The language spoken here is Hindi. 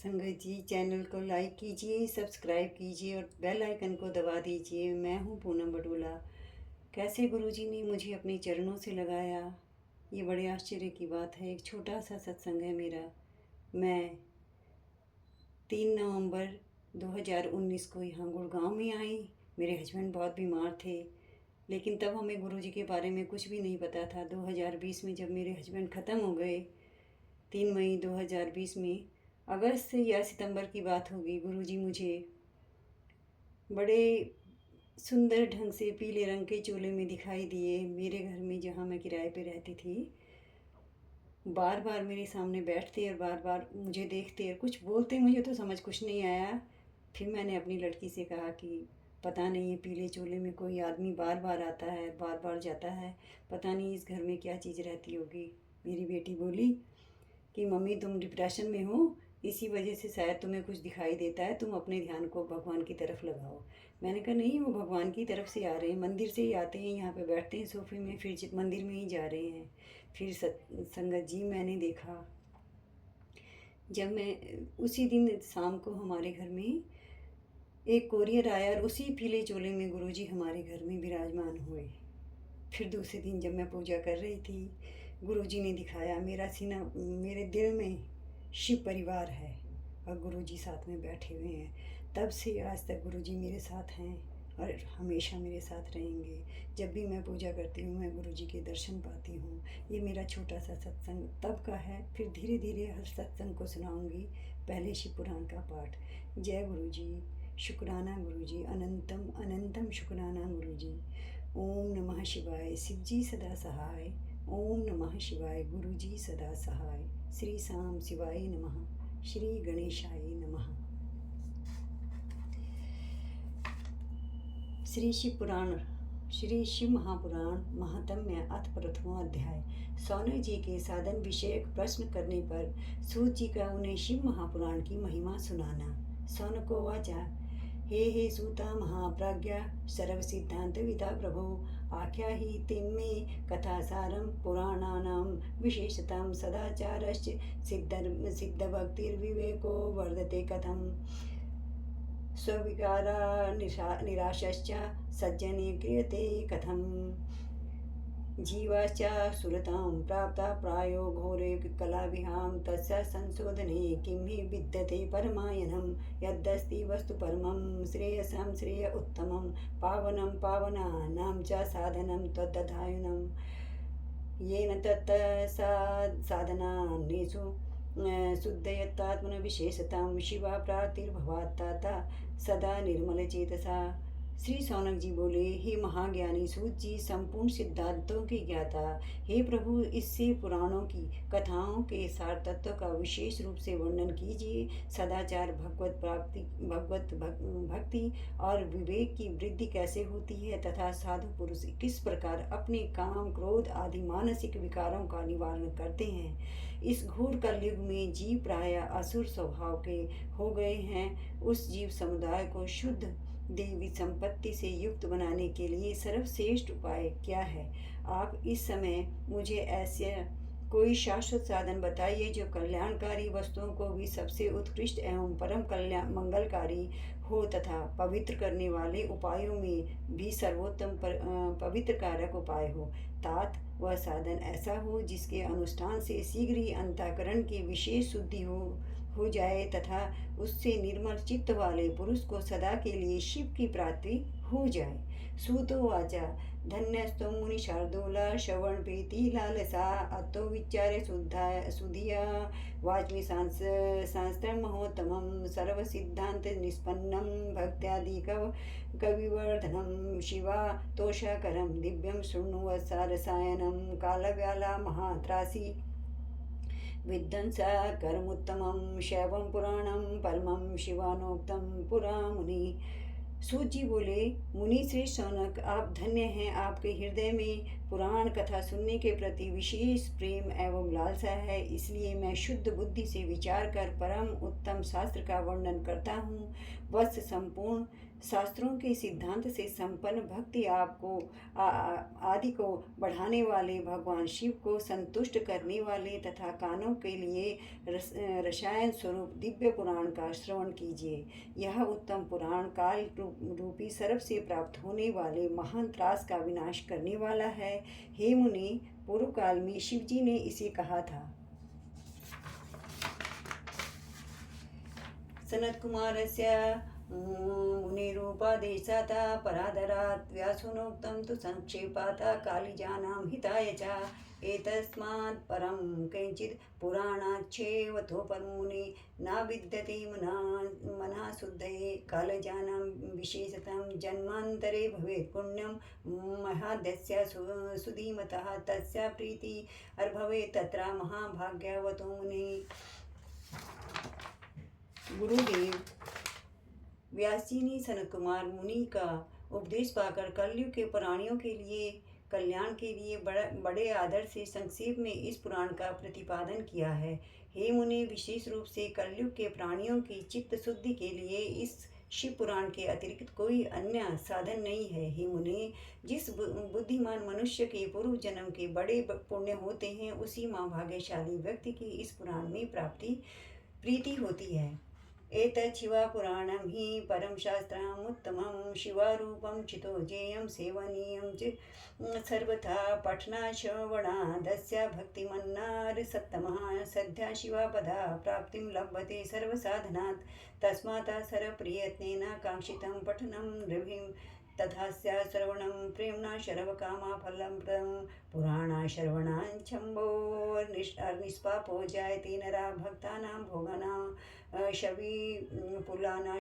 संगत जी, चैनल को लाइक कीजिए, सब्सक्राइब कीजिए और बेल आइकन को दबा दीजिए। मैं हूँ पूनम बटोला। कैसे गुरुजी ने मुझे अपने चरणों से लगाया, ये बड़े आश्चर्य की बात है। एक छोटा सा सत्संग है मेरा। मैं 3 नवंबर 2019 को यहाँ गुड़गांव में आई। मेरे हस्बैंड बहुत बीमार थे, लेकिन तब हमें गुरुजी के बारे में कुछ भी नहीं पता था। 2020 में जब मेरे हस्बैंड ख़त्म हो गए, 3 मई 2020 में, अगस्त या सितंबर की बात होगी, गुरुजी मुझे बड़े सुंदर ढंग से पीले रंग के चोले में दिखाई दिए। मेरे घर में, जहाँ मैं किराए पे रहती थी, बार बार मेरे सामने बैठते और बार बार मुझे देखते और कुछ बोलते। मुझे तो समझ कुछ नहीं आया। फिर मैंने अपनी लड़की से कहा कि पता नहीं, ये पीले चोले में कोई आदमी बार बार आता है, बार बार जाता है, पता नहीं इस घर में क्या चीज़ रहती होगी। मेरी बेटी बोली कि मम्मी, तुम डिप्रेशन में हो, इसी वजह से शायद तुम्हें कुछ दिखाई देता है, तुम अपने ध्यान को भगवान की तरफ लगाओ। मैंने कहा नहीं, वो भगवान की तरफ से आ रहे हैं, मंदिर से ही आते हैं, यहाँ पे बैठते हैं सोफे में, फिर मंदिर में ही जा रहे हैं। फिर संगत जी, मैंने देखा, जब मैं उसी दिन शाम को हमारे घर में एक कोरियर आया और उसी पीले चोले में गुरुजी हमारे घर में विराजमान हुए। फिर दूसरे दिन जब मैं पूजा कर रही थी, गुरुजी ने दिखाया, मेरा सीना, मेरे दिल में शिव परिवार है और गुरुजी साथ में बैठे हुए हैं। तब से आज तक गुरुजी मेरे साथ हैं और हमेशा मेरे साथ रहेंगे। जब भी मैं पूजा करती हूँ, मैं गुरुजी के दर्शन पाती हूँ। ये मेरा छोटा सा सत्संग तब का है, फिर धीरे धीरे हर सत्संग को सुनाऊंगी। पहले शिव पुराण का पाठ। जय गुरुजी, शुक्राना गुरुजी, अनंतम अनंतम शुक्राना गुरुजी। ओम नमः शिवाय, शिवजी सदा सहाय। ओम नमः शिवाय, गुरुजी सदा सहाय। श्री साम शिवाय नमः, श्री गणेशाय नमः। श्री शिव महापुराण महात्म्य अथ प्रथमो अध्याय। सौनक जी के साधन विषयक प्रश्न करने पर सूत जी का उन्हें शिव महापुराण की महिमा सुनाना। सौनकोवाचा, हे सूता महाप्राज्ञा सर्व सिद्धांत विदा प्रभो, आख्या ही तिम्मे कथासारम पुराणानां विशेषतां सदाचारश्च सिद्धभक्तिर्विवेको वर्धते कथम, स्विकारा निराशश्च सज्जने क्रियते कथम, जीवाश्च सुरतां प्राप्ता प्रायो घोरे कलाविहां, तस्य संशोधने किं हि विद्यते परमायनं, यद्दस्ति वस्तु परमं श्रेयसं श्रेय उत्तमं, पावनं पावनानां च साधनं तद्दधायुनं, येन तत् साधनान्येषु शुद्धयत्तात्मन विशेषतां शिवा प्राप्तिर्भवात्ता सदा निर्मलचेतसा। श्री सौनक जी बोले, हे महाज्ञानी सूत जी, संपूर्ण सिद्धांतों के ज्ञाता, हे प्रभु, इससे पुराणों की कथाओं के सार तत्व का विशेष रूप से वर्णन कीजिए। सदाचार, भगवत प्राप्ति, भगवत भक्ति और विवेक की वृद्धि कैसे होती है तथा साधु पुरुष किस प्रकार अपने काम, क्रोध आदि मानसिक विकारों का निवारण करते हैं। इस घोर कलयुग में जीव प्राय असुर स्वभाव के हो गए हैं। उस जीव समुदाय को शुद्ध देवी संपत्ति से युक्त बनाने के लिए सर्वश्रेष्ठ उपाय क्या है? आप इस समय मुझे ऐसे कोई शाश्वत साधन बताइए जो कल्याणकारी वस्तुओं को भी सबसे उत्कृष्ट एवं परम कल्याण मंगलकारी हो तथा पवित्र करने वाले उपायों में भी सर्वोत्तम पवित्र कारक उपाय हो। तात वह साधन ऐसा हो जिसके अनुष्ठान से शीघ्र ही अंतःकरण की विशेष शुद्धि हो जाए तथा उससे निर्मल चित्त वाले पुरुष को सदा के लिए शिव की प्राप्ति हो जाए। सूतोवाचा, धन्यस्तु मुनि शार्दूला श्रवण प्रीति लालसा, अतो विचार्य सुधिया वाच्मि शास्त्रं महोत्तमं, सर्व सिद्धांत निष्पन्नं भक्त्यादि कविवर्धनं, शिवा तोषाकरं दिव्यं शृण्वसा रसायनं, कालव्याला महात्रासी विध्वंसा कर्मुत्तमं, शैवं पुराणं परमं शिवानोक्तं पुरा मुनि। सूत जी बोले, मुनि श्रेष्ठ सौनक, आप धन्य हैं। आपके हृदय में पुराण कथा सुनने के प्रति विशेष प्रेम एवं लालसा है, इसलिए मैं शुद्ध बुद्धि से विचार कर परम उत्तम शास्त्र का वर्णन करता हूँ। वत्स, संपूर्ण शास्त्रों के सिद्धांत से संपन्न भक्ति आपको आदि को बढ़ाने वाले, भगवान शिव को संतुष्ट करने वाले तथा कानों के लिए रसायन स्वरूप दिव्य पुराण का श्रवण कीजिए। यह उत्तम पुराण काल रूपी सर्प से प्राप्त होने वाले महान त्रास का विनाश करने वाला है। हे मुनि, पूर्व काल में शिव जी ने इसे कहा था। सनत्कुमारस्य मुनिरूपादेशात् परादरात् व्यासोक्तं तु संक्षेपात् कालिजानां हिताय च। एतस्मात् परं किञ्चित् पुराणाच्छेवतोपमुनि न विद्यते मनःशुद्धये। कालजानां विशेषतं जन्मान्तरे भवेत् पुण्यं महाद्यस्य सुधीमतः तस्य प्रीति अर्भवेत् तत्र महाभाग्यवतो मुनि। गुरुदेव व्यास जी ने सनत कुमार मुनि का उपदेश पाकर कलयुग के प्राणियों के लिए कल्याण के लिए बड़े आदर से संक्षेप में इस पुराण का प्रतिपादन किया है। हे मुनि, विशेष रूप से कलयुग के प्राणियों की चित्त शुद्धि के लिए इस शिव पुराण के अतिरिक्त कोई अन्य साधन नहीं है। हे मुनि, जिस बुद्धिमान मनुष्य के पूर्व जन्म के बड़े पुण्य होते हैं, उसी माँ भाग्यशाली व्यक्ति की इस पुराण में प्रीति होती है। एतत् शिवपुराणं हि परं शास्त्रम् उत्तमं शिवारूपं चितोजेयं सेवनीयं च सर्वथा पठनाश्रवणादस्य भक्तिमन्नारसत्तमः सद्यः शिवपदा प्राप्तिं लभते सर्वसाधनात्। तस्मात् सर्वप्रयत्नेन काङ्क्षितं पठनं नृभिः तथास्य श्रवणं प्रेम्णा शर्वकामफलप्रदं। पुराणाश्रवणाच्छम्भोर्निष्पापो जायते नरा भक्तानां भोगानां शवी पुलाना